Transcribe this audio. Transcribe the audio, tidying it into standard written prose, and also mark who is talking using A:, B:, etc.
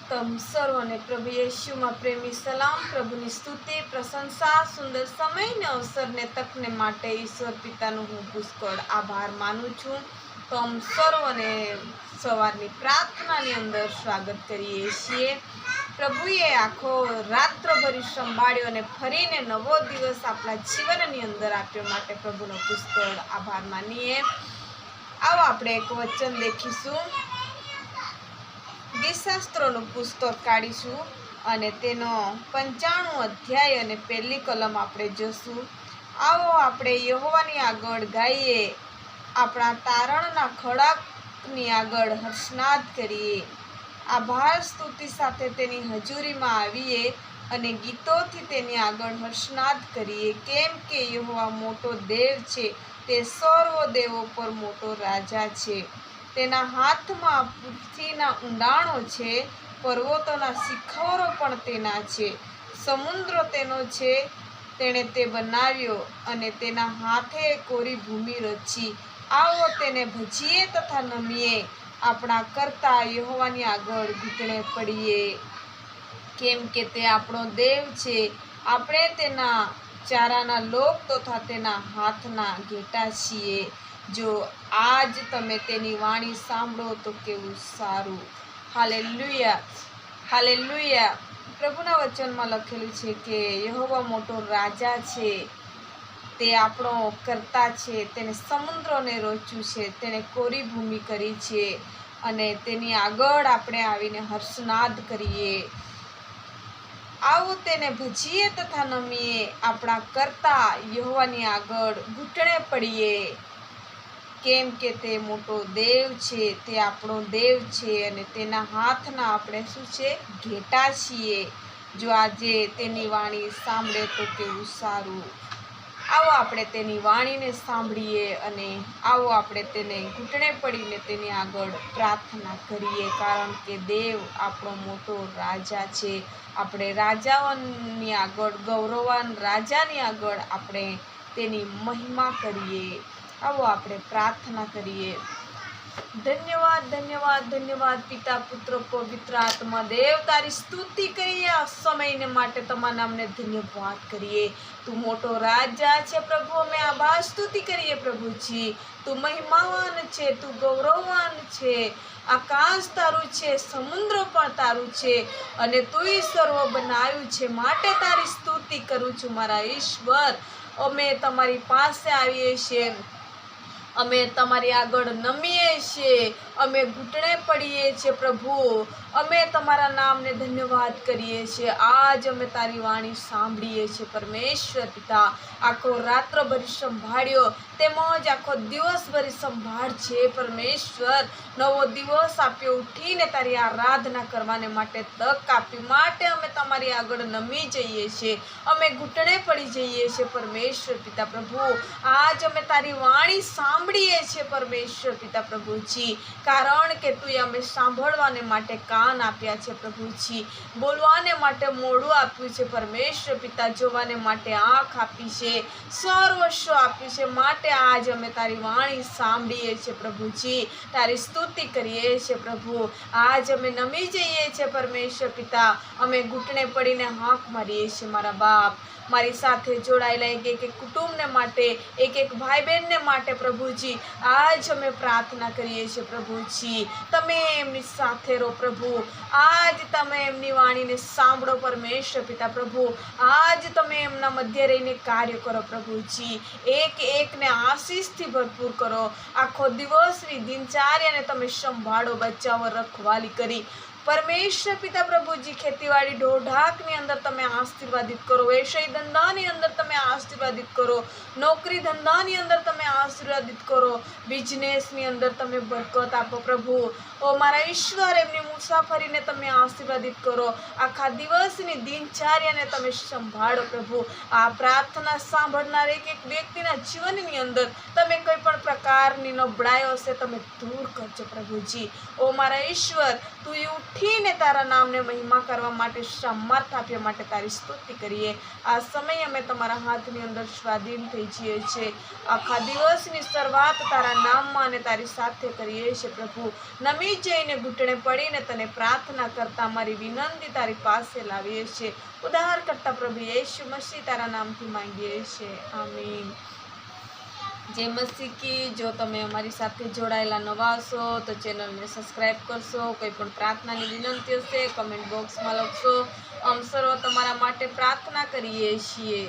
A: तम सर्वने प्रभु येशु में प्रेमी सलाम। प्रभुनी स्तुति प्रशंसा सुंदर समय ने अवसर ने तकने माटे ईश्वर पितानु हूँ पुष्कળ आभार मानु छूं। तम सर्वने सवारनी प्रार्थनानी अंदर स्वागत करीए छीए। प्रभुए आखो रात्रभरी संभाळ्यो ने फरीने नवो दिवस आपणा जीवननी अंदर आप्यो माटे प्रभुनो पुष्कળ आभार मानीए। आओ आपणे एक वचन देखीशुं। गीतशास्त्रोનું પુસ્તક કાઢીશું અને તેનો 95 અધ્યાય અને પહેલી કલમ આપણે જોશું। આવો આપણે યહોવાની આગળ ગાઈએ, આપણા તારણના ખડકની આગળ હર્ષનાદ કરીએ, આભાર સ્તુતિ સાથે તેની હજુરીમાં આવીએ અને ગીતોથી તેની આગળ હર્ષનાદ કરીએ। કેમ કે યહોવા મોટો દેવ છે, તે સર્વ દેવો પર મોટો રાજા છે। તેના હાથમાં પૃથ્વીના ઊંડાણો છે, પર્વતોના શિખરો પણ તેના છે। સમુદ્ર તેનો છે, તેણે તે બનાવ્યો અને તેના હાથે કોરી ભૂમિ રચી। આવો તેને ભજીએ તથા નમીએ, આપણા કરતા યહોવાની આગળ ઘૂંટણે પડીએ। કેમ કે તે આપણો દેવ છે, આપણે તેના ચારાના લોક તથા તેના હાથના ઘેટા છીએ। जो आज तमे तेनी वाणी सांभळो तो केवुं सारूं। Hallelujah hallelujah. प्रभुना वचनमां लखेलुं छे के यहोवा मोटो राजा छे, ते आपणो कर्ता छे। तेने समुद्रने रच्युं छे, तेने कोरी भूमि करी छे अने तेनी आगळ आपणे आवीने हर्षनाद करीए। आओ तेने भजीए तथा नमीए, आपणा कर्ता यहोवानी आगळ घूंटणे पड़ीए। केम के ते मोटो देव छे, ते आपणो देव छे अने तेना हाथना आपणे शुं छे? घेटा छीए। जो आजे तेनी वाणी सांभळे तो केवुं सारूं। आवो आपणे तेनी वाणीने सांभळीए अने आवो आपणे तेने घूंटणे पड़ीने तेनी आगळ प्रार्थना करीए। कारण के देव आपणो मोटो राजा छे। आपणे राजाओनी आगळ, गौरवान राजानी आगळ आपणे तेनी महिमा करीए। आओ आपणे प्रार्थना करिए। धन्यवाद धन्यवाद धन्यवाद पिता पुत्र पवित्र आत्मा देव, तारी स्तुति करिए। आ समयने माटे तमारा नामने धन्यवाद करिए। तू मोटो राजा छे प्रभु, में आभार स्तुति करिए प्रभु जी। तू महिमावान छे, तू गौरववान छे। आकाश तारू छे, समुद्र पण तारू छे अने तूय सर्व बनाव्युं छे, माटे तारी स्तुति करूं छुं मारा ईश्वर। अमे तमारी पासे आवीए छीए, अमे तमारी आगळ नमीए छीए, अमे घूंटणे पड़ीए छे प्रभु। अमे तमारा नामने धन्यवाद करीए छीए। आज अमे तारी वाणी सांभळीए छीए परमेश्वर पिता। आखो रात्रभरी संभाळ्यो तेमज आखो दिवसभरी संभाळ छे परमेश्वर। नवो दिवस आप्यो, उठीने तारी आराधना करवाने माटे तक आपी, माटे अमे तमारी आगळ नमी जईए छीए, अमे घूंटणे पड़ी जईए छीए परमेश्वर पिता प्रभु। आज अमे तारी वाणी सांभळीए छीए परमेश्वर पिता प्रभुजी। कारण के तू अमे सांभळवाने माटे कान आप्या छे प्रभुजी, बोलवाने माटे मोढुं आप्युं छे परमेश्वर पिता, जोवाने माटे आँख आपी छे, सर्वस्व आप्युं छे। माटे आज अमे तारी वाणी सांभळीए छे प्रभुजी, तारी स्तुति करीए छे प्रभु। आज अमे नमी जईए छे परमेश्वर पिता, अमे घूंटणे पड़ीने हांक मारीए छे मारा बाप। मारी साथे जोड़ायेला एक एक कुटुंबने माटे, एक एक भाई बहन ने माटे प्रभुजी, आज अमे प्रार्थना करीए छे प्रभुजी। तमे एमनी साथे रहो प्रभु। आज तमे एमनी वाणीने सांभळो परमेश्वर पिता प्रभु। आज तमे एमना मध्य रहीने कार्य करो प्रभुजी। एक एक ने आशीषथी भरपूर करो। आखो दिवसनी दिनचर्याने तमे संभाळो, बचावो, रखवाली करी परमेश्वर पिता प्रभुजी। खेतीवाड़ी ढोढाकनी अंदर तमे आशीर्वादित करो, व्यवसाय धंधानी अंदर तमे आशीर्वादित करो, नौकरी धंधानी अंदर तमे आशीर्वादित करो, बिजनेसनी अंदर तमे बरकत आपो प्रभु। ओ मारा ईश्वर, एमनी मुसाफरीने तमे आशीर्वादित करो। आखा दिवसनी दिनचर्याने तमे संभाळो प्रभु। आ प्रार्थना सांभळनार एक एक व्यक्तिना जीवननी अंदर तमे कोई पण प्रकारनी नबळाई हशे तमे दूर करजो प्रभुजी। ओ मारा ईश्वर, तू ઉઠીને તારા નામને મહિમા કરવા માટે, સામર્થ આપ્યા માટે તારી સ્તુતિ કરીએ। આ સમય અમે તમારા હાથની અંદર સ્વાધીન થઈ જઈએ છીએ। આખા દિવસની શરૂઆત તારા નામમાં અને તારી સાથે કરીએ છીએ પ્રભુ। નમી જઈને ઘૂંટણે પડીને તને પ્રાર્થના કરતા મારી વિનંતી તારી પાસે લાવીએ છીએ। ઉદ્ધાર કરતા પ્રભુ યેસુ મસીહ તારા નામથી માંગીએ છીએ, આમીન। જય મસીહ કી। જો તમે અમારી સાથે જોડાયેલા નવા હશો તો ચેનલને સબસ્ક્રાઈબ કરશો। કોઈ પણ પ્રાર્થનાની વિનંતી હશે કમેન્ટ બોક્સમાં લખશો। સર્વ તમારા માટે પ્રાર્થના કરીએ છીએ।